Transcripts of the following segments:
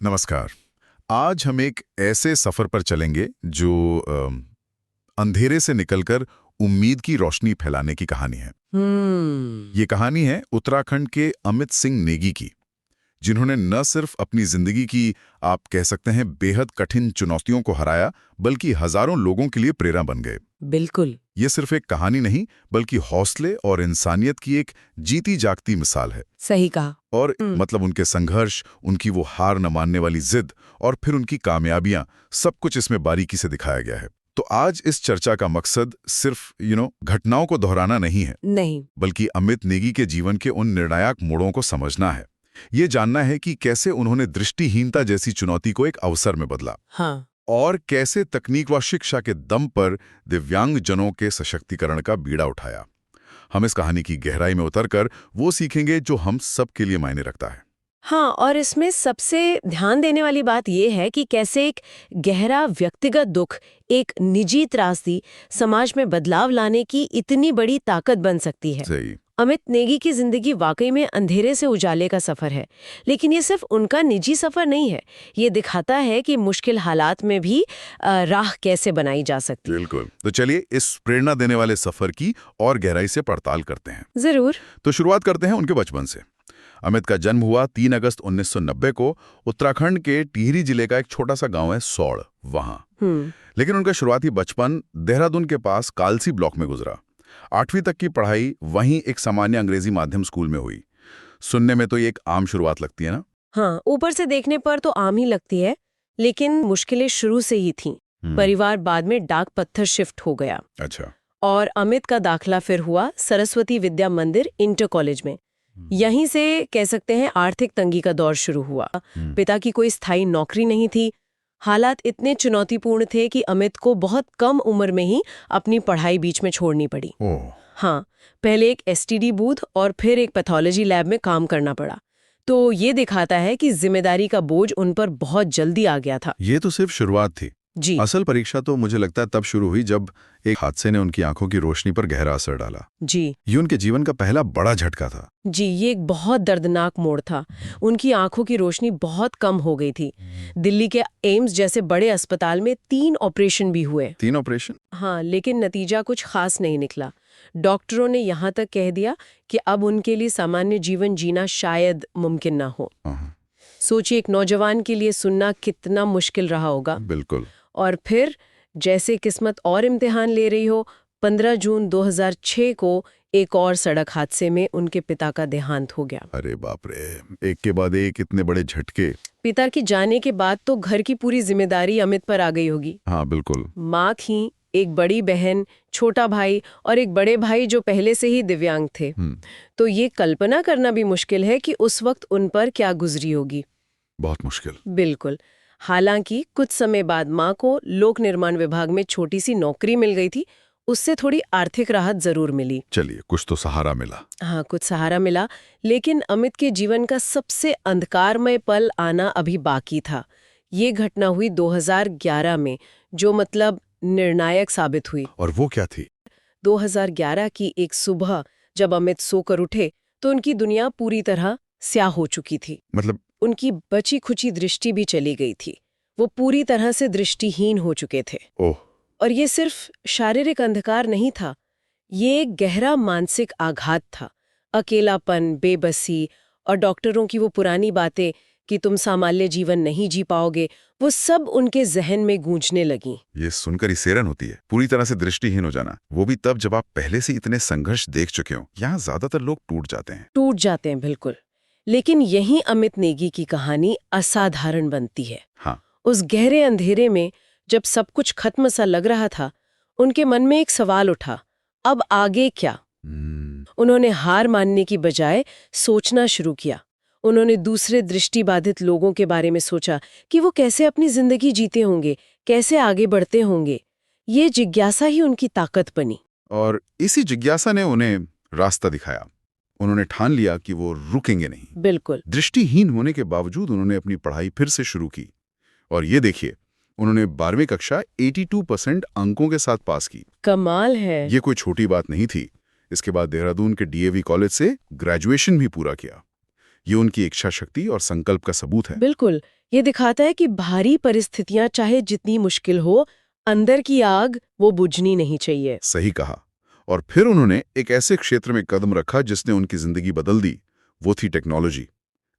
नमस्कार। आज हम एक ऐसे सफर पर चलेंगे जो अंधेरे से निकलकर उम्मीद की रोशनी फैलाने की कहानी है। ये कहानी है उत्तराखंड के अमित सिंह नेगी की, जिन्होंने न सिर्फ अपनी जिंदगी की, आप कह सकते हैं, बेहद कठिन चुनौतियों को हराया, बल्कि हजारों लोगों के लिए प्रेरणा बन गए। बिल्कुल। ये सिर्फ एक कहानी नहीं, बल्कि हौसले और इंसानियत की एक जीती जागती मिसाल है। सही कहा। और मतलब उनके संघर्ष, उनकी वो हार न मानने वाली जिद और फिर उनकी कामयाबियां, सब कुछ इसमें बारीकी से दिखाया गया है। तो आज इस चर्चा का मकसद सिर्फ घटनाओं को दोहराना नहीं है, नहीं, बल्कि अमित नेगी के जीवन के उन निर्णायक मोड़ों को समझना है। ये जानना है कि कैसे उन्होंने दृष्टिहीनता जैसी चुनौती को एक अवसर में बदला। हाँ, और कैसे तकनीक व शिक्षा के दम पर दिव्यांगजनों के सशक्तिकरण का बीड़ा उठाया। हम इस कहानी की गहराई में उतरकर वो सीखेंगे जो हम सब के लिए मायने रखता है। हाँ, और इसमें सबसे ध्यान देने वाली बात यह है कि कैसे एक गहरा व्यक्तिगत दुख, एक निजी त्रासदी समाज में बदलाव लाने की इतनी बड़ी ताकत बन सकती है। सही। अमित नेगी की जिंदगी वाकई में अंधेरे से उजाले का सफर है, लेकिन ये सिर्फ उनका निजी सफर नहीं है। ये दिखाता है कि मुश्किल हालात में भी राह कैसे बनाई जा सकती है। बिल्कुल। तो चलिए इस प्रेरणा देने वाले सफर की और गहराई से पड़ताल करते हैं। जरूर। तो शुरुआत करते हैं उनके बचपन से। अमित का जन्म हुआ 3 अगस्त 1990 को उत्तराखंड के टिहरी जिले का एक छोटा सा गांव है सौड़, वहां। लेकिन उनका शुरुआती बचपन देहरादून के पास कालसी ब्लॉक में गुजरा। 8वीं तक की पढ़ाई वहीं एक सामान्य अंग्रेजी माध्यम स्कूल में हुई। सुनने में तो ये एक आम शुरुआत लगती है ना? हाँ, ऊपर से देखने पर तो आम ही लगती है, लेकिन मुश्किलें शुरू से ही थीं। परिवार बाद में डाक पत्थर शिफ्ट हो गया। अच्छा। और अमित का दाखला फिर हुआ सरस्वती विद्या मंदिर इंटर कॉलेज में। यहीं से कह सकते हैं आर्थिक तंगी का दौर शुरू हुआ। पिता की कोई स्थायी नौकरी नहीं थी। हालात इतने चुनौतीपूर्ण थे कि अमित को बहुत कम उम्र में ही अपनी पढ़ाई बीच में छोड़नी पड़ी। हाँ, पहले एक एसटीडी बूथ और फिर एक पैथोलॉजी लैब में काम करना पड़ा। तो ये दिखाता है कि जिम्मेदारी का बोझ उन पर बहुत जल्दी आ गया था। ये तो सिर्फ शुरुआत थी। जी। असल परीक्षा तो मुझे लगता है तब शुरू हुई जब एक हादसे ने उनकी आंखों की रोशनी पर गहरा असर डाला। जी। ये उनके जीवन का पहला बड़ा झटका था। जी, ये एक बहुत दर्दनाक मोड़ था। उनकी आंखों की रोशनी बहुत कम हो गई थी। दिल्ली के एम्स जैसे बड़े अस्पताल में 3 ऑपरेशन भी हुए। 3 ऑपरेशन? हाँ, लेकिन नतीजा कुछ खास नहीं निकला। डॉक्टरों ने यहाँ तक कह दिया कि अब उनके लिए सामान्य जीवन जीना शायद मुमकिन ना हो। सोचिए, एक नौजवान के लिए सुनना कितना मुश्किल रहा होगा। बिल्कुल। और फिर जैसे किस्मत और इम्तिहान ले रही हो, 15 जून 2006 को एक और सड़क हादसे में उनके पिता का देहांत हो गया। अरे बाप रे, एक के बाद एक इतने बड़े झटके। पिता के जाने के बाद तो घर की पूरी जिम्मेदारी अमित पर आ गई होगी। हाँ बिल्कुल। माँ थी, एक बड़ी बहन, छोटा भाई और एक बड़े भाई जो पहले से ही दिव्यांग थे। तो ये कल्पना करना भी मुश्किल है कि उस वक्त उन पर क्या गुजरी होगी। बहुत मुश्किल। बिल्कुल। हालांकि कुछ समय बाद माँ को लोक निर्माण विभाग में छोटी सी नौकरी मिल गई थी। उससे थोड़ी आर्थिक राहत जरूर मिली। चलिए, कुछ तो सहारा मिला। हाँ, कुछ सहारा मिला, लेकिन अमित के जीवन का सबसे अंधकारमय पल आना अभी बाकी था। ये घटना हुई 2011 में, जो मतलब निर्णायक साबित हुई। और वो क्या थी? 2011 की एक सुबह जब अमित सोकर उठे तो उनकी दुनिया पूरी तरह स्याह हो चुकी थी। मतलब? उनकी बची खुची दृष्टि भी चली गई थी। वो पूरी तरह से दृष्टिहीन हो चुके थे। ओह। और ये सिर्फ शारीरिक अंधकार नहीं था, ये एक गहरा मानसिक आघात था। अकेलापन, बेबसी और डॉक्टरों की वो पुरानी बातें कि तुम सामान्य जीवन नहीं जी पाओगे, वो सब उनके जहन में गूंजने लगीं। ये सुनकर ही सैरन होती है, पूरी तरह से दृष्टिहीन हो जाना, वो भी तब जब आप पहले से इतने संघर्ष देख चुके हो। यहाँ ज्यादातर लोग टूट जाते हैं। बिल्कुल। लेकिन यही अमित नेगी की कहानी असाधारण बनती है। हाँ। उस गहरे अंधेरे में जब सब कुछ खत्म सा लग रहा था, उनके मन में एक सवाल उठा, अब आगे क्या? उन्होंने हार मानने की बजाय सोचना शुरू किया। उन्होंने दूसरे दृष्टिबाधित लोगों के बारे में सोचा कि वो कैसे अपनी जिंदगी जीते होंगे, कैसे आगे बढ़ते होंगे। ये जिज्ञासा ही उनकी ताकत बनी। और इसी जिज्ञासा ने उन्हें रास्ता दिखाया। उन्होंने ठान लिया कि वो रुकेंगे नहीं। बिल्कुल। दृष्टिहीन होने के बावजूद उन्होंने अपनी पढ़ाई फिर से शुरू की। और ये देखिए, उन्होंने 12वीं कक्षा 82% अंकों के साथ पास की। कमाल है। ये कोई छोटी बात नहीं थी। इसके बाद देहरादून के डीएवी कॉलेज से ग्रेजुएशन भी पूरा किया। ये उनकी इच्छा शक्ति और संकल्प का सबूत है। बिल्कुल। ये दिखाता है कि भारी परिस्थितियां चाहे जितनी मुश्किल हो, अंदर की आग वो बुझनी नहीं चाहिए। सही कहा। और फिर उन्होंने एक ऐसे क्षेत्र में कदम रखा जिसने उनकी जिंदगी बदल दी। वो थी टेक्नोलॉजी।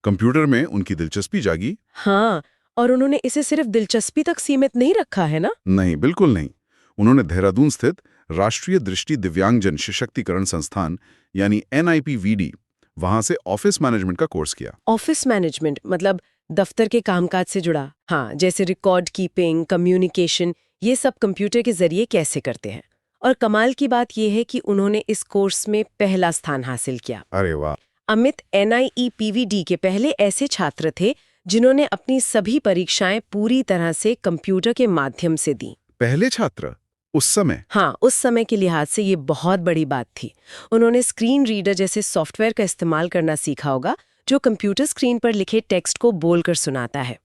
कंप्यूटर में उनकी दिलचस्पी जागी। हाँ, और उन्होंने इसे सिर्फ दिलचस्पी तक सीमित नहीं रखा है ना? नहीं, बिल्कुल नहीं। उन्होंने देहरादून स्थित राष्ट्रीय दृष्टि दिव्यांगजन सशक्तिकरण संस्थान यानी NIPVD वहां से ऑफिस मैनेजमेंट का कोर्स किया। ऑफिस मैनेजमेंट मतलब दफ्तर के कामकाज से जुड़ा। हाँ, जैसे रिकॉर्ड कीपिंग, कम्युनिकेशन, ये सब कंप्यूटर के जरिए कैसे करते हैं। और कमाल की बात यह है कि उन्होंने इस कोर्स में पहला स्थान हासिल किया। अरे वाह! अमित NIPVD के पहले ऐसे छात्र थे जिन्होंने अपनी सभी परीक्षाएं पूरी तरह से कंप्यूटर के माध्यम से दी। पहले छात्र उस समय? हाँ, उस समय के लिहाज से ये बहुत बड़ी बात थी। उन्होंने स्क्रीन रीडर जैसे सॉफ्टवेयर का इस्तेमाल करना सीखा होगा, जो कंप्यूटर स्क्रीन पर लिखे टेक्स्ट को बोलकर सुनाता है।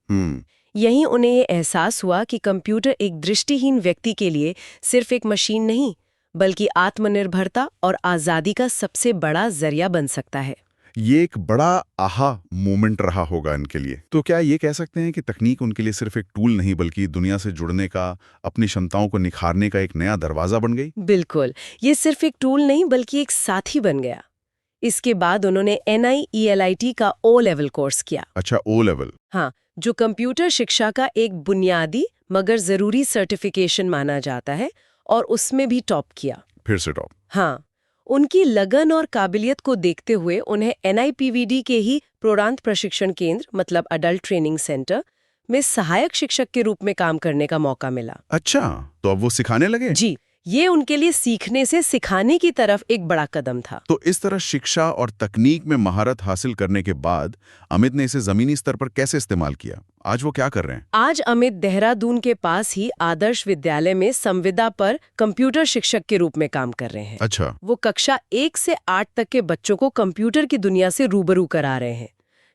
यहीं उन्हें ये एहसास हुआ कि कंप्यूटर एक दृष्टिहीन व्यक्ति के लिए सिर्फ एक मशीन नहीं, बल्कि आत्मनिर्भरता और आज़ादी का सबसे बड़ा जरिया बन सकता है। ये एक बड़ा आहा मोमेंट रहा होगा इनके लिए। तो क्या ये कह सकते हैं कि तकनीक उनके लिए सिर्फ एक टूल नहीं, बल्कि दुनिया से जुड़ने का, अपनी क्षमताओं को निखारने का एक नया दरवाजा बन गई? बिल्कुल, ये सिर्फ एक टूल नहीं बल्कि एक साथी बन गया। इसके बाद उन्होंने NIELIT का O लेवल कोर्स किया। अच्छा, O लेवल। हाँ, जो कंप्यूटर शिक्षा का एक बुनियादी मगर जरूरी सर्टिफिकेशन माना जाता है, और उसमें भी टॉप किया। फिर से टॉप। हाँ, उनकी लगन और काबिलियत को देखते हुए उन्हें NIPVD के ही प्रांत प्रशिक्षण केंद्र मतलब अडल्ट ट्रेनिंग सेंटर में सहायक शिक्षक के रूप में काम करने का मौका मिला। अच्छा, तो अब वो सिखाने लगे? जी, ये उनके लिए सीखने से सिखाने की तरफ एक बड़ा कदम था। तो इस तरह शिक्षा और तकनीक में महारत हासिल करने के बाद अमित ने इसे जमीनी स्तर पर कैसे इस्तेमाल किया? आज वो क्या कर रहे हैं? आज अमित देहरादून के पास ही आदर्श विद्यालय में संविदा पर कंप्यूटर शिक्षक के रूप में काम कर रहे हैं। अच्छा। वो कक्षा 1 से 8 तक के बच्चों को कंप्यूटर की दुनिया से रूबरू करा रहे हैं।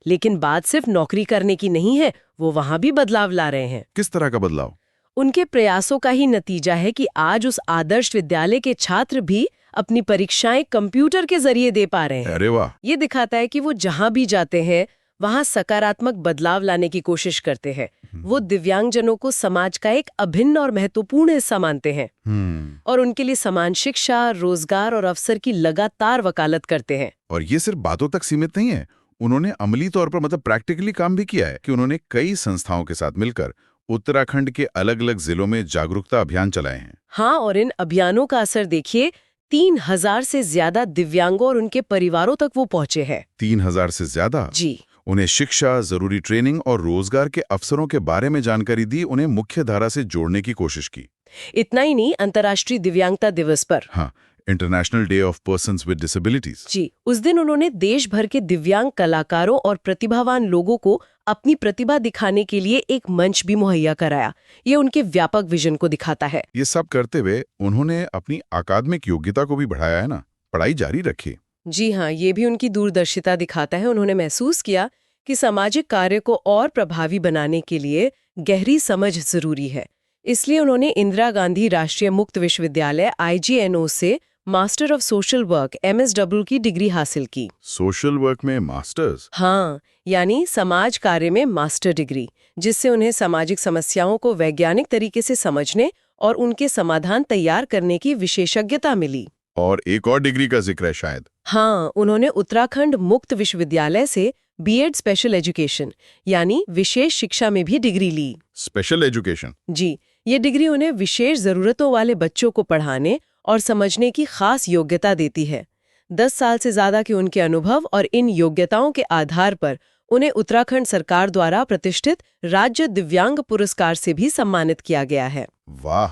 लेकिन बात सिर्फ नौकरी करने की नहीं है, वो वहाँ भी बदलाव ला रहे हैं। किस तरह का बदलाव? उनके प्रयासों का ही नतीजा है कि आज उस आदर्श विद्यालय के छात्र भी अपनी परीक्षाएं कंप्यूटर के जरिए दे पा रहे हैं। अरे वाह! ये दिखाता है कि वो जहां भी जाते हैं वहां सकारात्मक बदलाव लाने की कोशिश करते हैं। वो दिव्यांगजनों को समाज का एक अभिन्न और महत्वपूर्ण हिस्सा मानते हैं और उनके लिए समान शिक्षा, रोजगार और अवसर की लगातार वकालत करते हैं। और ये सिर्फ बातों तक सीमित नहीं है, उन्होंने अमली तौर पर मतलब प्रैक्टिकली काम भी किया है कि उन्होंने कई संस्थाओं के साथ मिलकर उत्तराखंड के अलग अलग जिलों में जागरूकता अभियान चलाए हैं। हाँ, और इन अभियानों का असर देखिए, 3000 से ज्यादा दिव्यांगों और उनके परिवारों तक वो पहुंचे हैं। 3000 से ज्यादा? जी। उन्हें शिक्षा, जरूरी ट्रेनिंग और रोजगार के अवसरों के बारे में जानकारी दी, उन्हें मुख्य धारा से जोड़ने की कोशिश की। इतना ही नहीं, अंतर्राष्ट्रीय दिव्यांगता दिवस पर, हाँ, international day of persons with disabilities, जी, उस दिन उन्होंने देश भर के दिव्यांग कलाकारों और प्रतिभावान लोगों को अपनी प्रतिभा दिखाने के लिए एक मंच भी मुहैया कराया। ये उनके व्यापक विजन को दिखाता है। ये सब करते हुए उन्होंने अपनी अकादमिक योग्यता को भी बढ़ाया है ना, पढ़ाई जारी रखी। जी हाँ, ये भी उनकी दूरदर्शिता दिखाता है। उन्होंने महसूस किया कि सामाजिक कार्य को और प्रभावी बनाने के लिए गहरी समझ जरूरी है। इसलिए उन्होंने इंदिरा गांधी राष्ट्रीय मुक्त विश्वविद्यालय IGNO से master of social work MSW की डिग्री हासिल की। सोशल वर्क में मास्टर्स? हाँ, यानी समाज कार्य में मास्टर डिग्री, जिससे उन्हें सामाजिक समस्याओं को वैज्ञानिक तरीके से समझने और उनके समाधान तैयार करने की विशेषज्ञता मिली। और एक और डिग्री का जिक्र है शायद। हाँ, उन्होंने उत्तराखंड मुक्त विश्वविद्यालय से B.Ed स्पेशल एजुकेशन यानी विशेष शिक्षा में भी डिग्री ली। Special education? जी, ये डिग्री उन्हें विशेष जरूरतों वाले बच्चों को पढ़ाने और समझने की खास योग्यता देती है। 10 साल से ज्यादा के उनके अनुभव और इन योग्यताओं के आधार पर उन्हें उत्तराखंड सरकार द्वारा प्रतिष्ठित राज्य दिव्यांग पुरस्कार से भी सम्मानित किया गया है। वाह,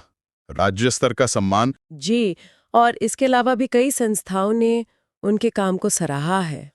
राज्य स्तर का सम्मान! जी, और इसके अलावा भी कई संस्थाओं ने उनके काम को सराहा है।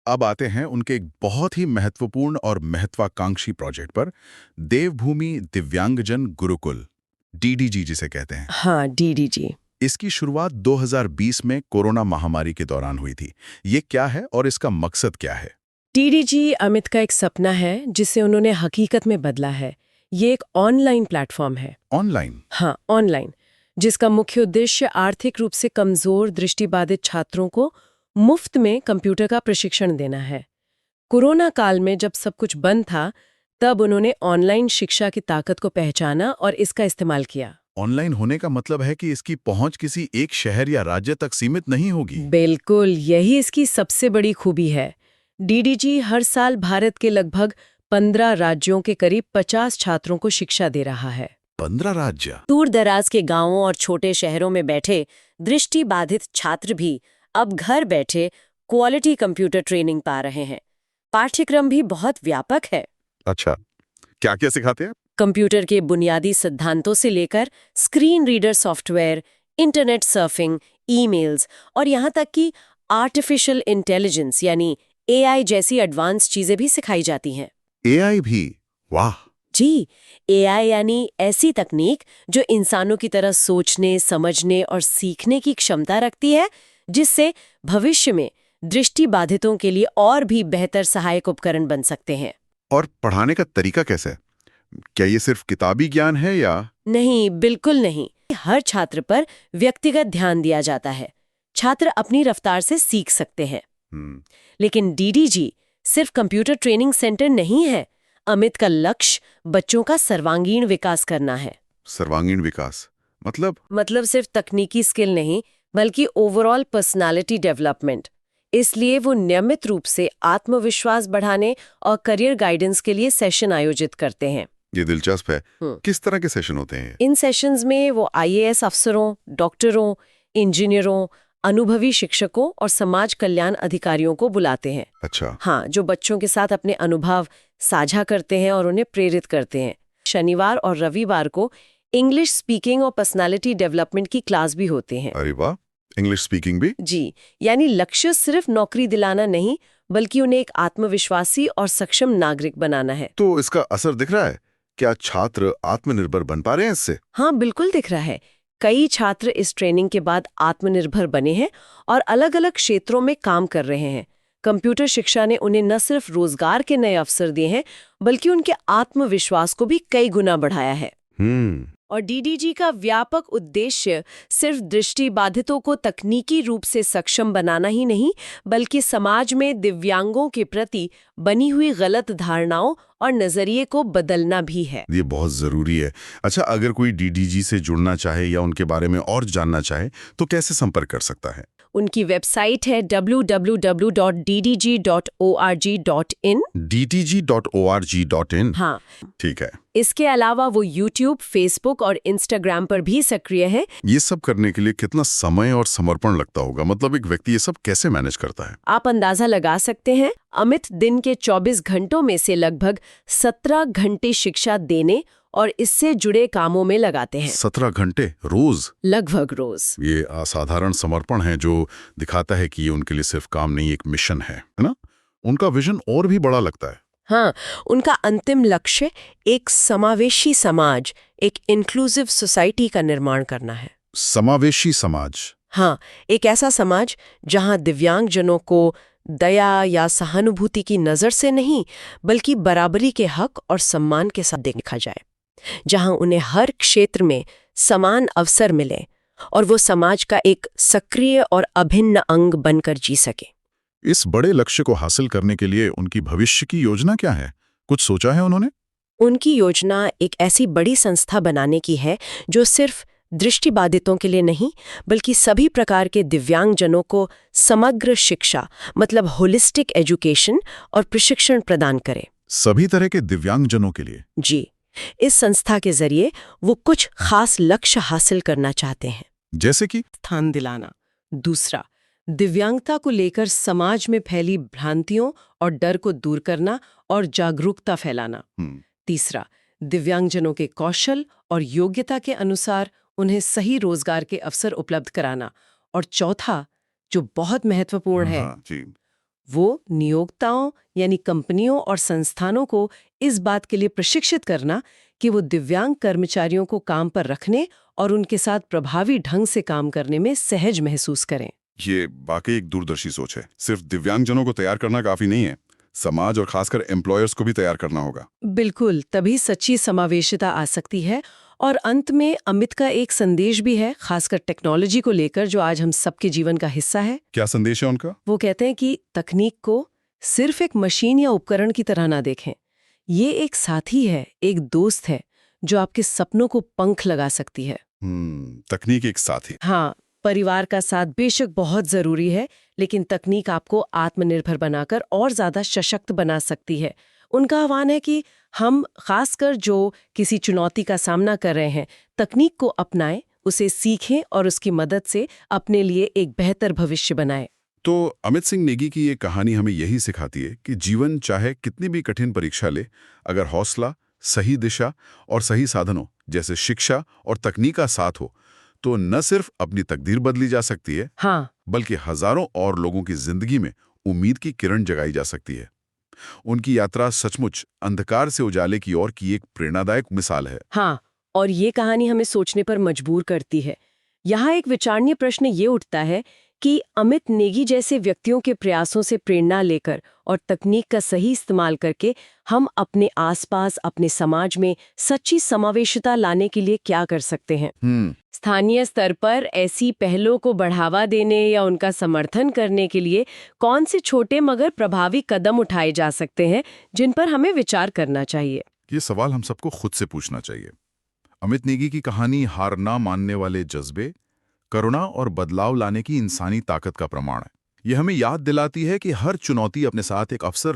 अब आते हैं उनके एक बहुत ही महत्वपूर्ण और महत्वाकांक्षी प्रोजेक्ट पर, देवभूमि दिव्यांगजन गुरुकुल, DDG जिसे कहते हैं। हाँ, DDG। इसकी शुरुआत 2020 में कोरोना महामारी के दौरान हुई थी। ये क्या है और इसका मकसद क्या है? DDG अमित का एक सपना है जिसे उन्होंने हकीकत में बदला है। ये एक ऑनलाइन प्लेटफॉर्म है। ऑनलाइन? हाँ, ऑनलाइन, जिसका मुख्य उद्देश्य आर्थिक रूप से कमजोर दृष्टिबाधित छात्रों को मुफ्त में कंप्यूटर का प्रशिक्षण देना है। कोरोना काल में जब सब कुछ बंद था, तब उन्होंने ऑनलाइन शिक्षा की ताकत को पहचाना और इसका इस्तेमाल किया। ऑनलाइन होने का मतलब है कि इसकी पहुंच किसी एक शहर या राज्य तक सीमित नहीं होगी। बिल्कुल, यही इसकी सबसे बड़ी खूबी है। डीडीजी हर साल भारत के लगभग 15 राज्यों के करीब 50 छात्रों को शिक्षा दे रहा है। 15 राज्य? दूर दराज के गांवों और छोटे शहरों में बैठे दृष्टिबाधित छात्र भी अब घर बैठे क्वालिटी कंप्यूटर ट्रेनिंग पा रहे हैं। पाठ्यक्रम भी बहुत व्यापक है। अच्छा, क्या क्या सिखाते हैं? कंप्यूटर के बुनियादी सिद्धांतों से लेकर screen reader software, internet surfing, emails और यहाँ तक कि आर्टिफिशियल इंटेलिजेंस यानी एआई जैसी एडवांस चीजें भी सिखाई जाती हैं। एआई भी? वाह! जी, एआई यानी ऐसी तकनीक जो इंसानों की तरह सोचने, समझने और सीखने की क्षमता रखती है, जिससे भविष्य में दृष्टिबाधितों के लिए और भी बेहतर सहायक उपकरण बन सकते हैं। और पढ़ाने का तरीका कैसा है? क्या ये सिर्फ किताबी ज्ञान है या? नहीं, बिल्कुल नहीं। हर छात्र पर व्यक्तिगत ध्यान दिया जाता है। छात्र अपनी रफ्तार से सीख सकते हैं। लेकिन डीडीजी सिर्फ कंप्यूटर ट्रेनिंग सेंटर नहीं है। अमित का लक्ष्य बच्चों का सर्वांगीण विकास करना है। सर्वांगीण विकास मतलब सिर्फ तकनीकी स्किल नहीं, बल्कि ओवरऑल पर्सनालिटी डेवलपमेंट। इसलिए वो नियमित रूप से आत्मविश्वास बढ़ाने और करियर गाइडेंस के लिए सेशन आयोजित करते हैं। ये दिलचस्प है। किस तरह के सेशन होते हैं? इन सेशंस में वो आईएएस अफसरों, डॉक्टरों, इंजीनियरों, अनुभवी शिक्षकों और समाज कल्याण अधिकारियों को बुलाते हैं। अच्छा। हाँ, जो बच्चों के साथ अपने अनुभव साझा करते हैं और उन्हें प्रेरित करते हैं। शनिवार और रविवार को इंग्लिश स्पीकिंग और पर्सनालिटी डेवलपमेंट की क्लास भी होते हैं। अरे वाह, इंग्लिश स्पीकिंग भी? जी, यानी लक्ष्य सिर्फ नौकरी दिलाना नहीं, बल्कि उन्हें एक आत्मविश्वासी और सक्षम नागरिक बनाना है। तो इसका असर दिख रहा है? क्या छात्र आत्मनिर्भर बन पा रहे हैं इससे? हाँ, बिल्कुल दिख रहा है। कई छात्र इस ट्रेनिंग के बाद आत्मनिर्भर बने हैं और अलग-अलग क्षेत्रों में काम कर रहे हैं। कंप्यूटर शिक्षा ने उन्हें न सिर्फ रोजगार के नए अवसर दिए हैं, बल्कि उनके आत्मविश्वास को भी कई गुना बढ़ाया है। और डीडीजी का व्यापक उद्देश्य सिर्फ दृष्टिबाधितों को तकनीकी रूप से सक्षम बनाना ही नहीं, बल्कि समाज में दिव्यांगों के प्रति बनी हुई गलत धारणाओं और नजरिए को बदलना भी है। ये बहुत जरूरी है। अच्छा, अगर कोई डीडीजी से जुड़ना चाहे या उनके बारे में और जानना चाहे तो कैसे संपर्क कर सकता है? उनकी वेबसाइट है www.ddg.org.in। ddg.org.in? हाँ, ठीक है। इसके अलावा वो यूट्यूब, फेसबुक और इंस्टाग्राम पर भी सक्रिय है। ये सब करने के लिए कितना समय और समर्पण लगता होगा? मतलब एक व्यक्ति ये सब कैसे मैनेज करता है? आप अंदाजा लगा सकते हैं। अमित दिन के 24 घंटों में से लगभग 17 घंटे शिक्षा देने और इससे जुड़े कामों में लगाते हैं। 17 घंटे रोज? लगभग रोज। ये असाधारण समर्पण है जो दिखाता है कि ये उनके लिए सिर्फ काम नहीं, एक मिशन है ना? उनका विजन और भी बड़ा लगता है। हाँ, उनका अंतिम लक्ष्य एक समावेशी समाज, एक इंक्लूसिव सोसाइटी का निर्माण करना है। समावेशी समाज? हाँ, एक ऐसा समाज जहाँ दिव्यांगजनों को दया या सहानुभूति की नज़र से नहीं, बल्कि बराबरी के हक और सम्मान के साथ देखा जाए, जहां उन्हें हर क्षेत्र में समान अवसर मिले और वो समाज का एक सक्रिय और अभिन्न अंग बनकर जी सके। इस बड़े लक्ष्य को हासिल करने के लिए उनकी भविष्य की योजना क्या है? कुछ सोचा है उन्होंने? उनकी योजना एक ऐसी बड़ी संस्था बनाने की है जो सिर्फ दृष्टिबाधितों के लिए नहीं, बल्कि सभी प्रकार के दिव्यांगजनों को समग्र शिक्षा, मतलब होलिस्टिक एजुकेशन और प्रशिक्षण प्रदान करे। सभी तरह के दिव्यांगजनों के लिए? जी, इस संस्था के जरिए वो कुछ खास लक्ष्य हासिल करना चाहते हैं। जैसे कि? स्थान दिलाना। दूसरा, दिव्यांगता को लेकर समाज में फैली भ्रांतियों और डर को दूर करना और जागरूकता फैलाना। तीसरा, दिव्यांगजनों के कौशल और योग्यता के अनुसार उन्हें सही रोजगार के अवसर उपलब्ध कराना। और चौथा, जो बहुत महत्वपूर्ण है, वो नियोक्ताओं यानी कंपनियों और संस्थानों को इस बात के लिए प्रशिक्षित करना कि वो दिव्यांग कर्मचारियों को काम पर रखने और उनके साथ प्रभावी ढंग से काम करने में सहज महसूस करें। ये वाकई एक दूरदर्शी सोच है। सिर्फ दिव्यांगजनों को तैयार करना काफी नहीं है, समाज और खासकर एम्प्लॉयर्स को भी तैयार करना होगा। बिल्कुल, तभी सच्ची समावेशिता आ सकती है। और अंत में अमित का एक संदेश भी है, खासकर टेक्नोलॉजी को लेकर, जो आज हम सबके जीवन का हिस्सा है। क्या संदेश है उनका? वो कहते हैं कि तकनीक को सिर्फ एक मशीन या उपकरण की तरह ना देखें। ये एक साथी है, एक दोस्त है जो आपके सपनों को पंख लगा सकती है। तकनीक एक साथी। हाँ, परिवार का साथ बेशक बहुत जरूरी है, लेकिन तकनीक आपको आत्मनिर्भर बनाकर और ज्यादा सशक्त बना सकती है। उनका आह्वान है कि हम, खासकर जो किसी चुनौती का सामना कर रहे हैं, तकनीक को अपनाएं, उसे सीखें और उसकी मदद से अपने लिए एक बेहतर भविष्य बनाएं। तो अमित सिंह नेगी की ये कहानी हमें यही सिखाती है कि जीवन चाहे कितनी भी कठिन परीक्षा ले, अगर हौसला, सही दिशा और सही साधनों जैसे शिक्षा और तकनीक का साथ हो, तो न सिर्फ अपनी तकदीर बदली जा सकती है, हाँ, बल्कि हजारों और लोगों की जिंदगी में उम्मीद की किरण जगाई जा सकती है। उनकी यात्रा सचमुच अंधकार से उजाले की ओर की एक प्रेरणादायक मिसाल है। हाँ, और ये कहानी हमें सोचने पर मजबूर करती है। यहाँ एक विचारणीय प्रश्न ये उठता है कि अमित नेगी जैसे व्यक्तियों के प्रयासों से प्रेरणा लेकर और तकनीक का सही इस्तेमाल करके हम अपने आसपास, अपने समाज में सच्ची समावेशिता लाने के लिए क्या कर सकते हैं। स्थानीय स्तर पर ऐसी पहलों को बढ़ावा देने या उनका समर्थन करने के लिए कौन से छोटे मगर प्रभावी कदम उठाए जा सकते हैं, जिन पर हमें विचार करना चाहिए? ये सवाल हम सबको खुद से पूछना चाहिए। अमित नेगी की कहानी हार ना मानने वाले जज्बे, करुणा और बदलाव लाने की इंसानी ताकत का प्रमाण है। यह हमें याद दिलाती है कि हर चुनौती अपने साथ एक अवसर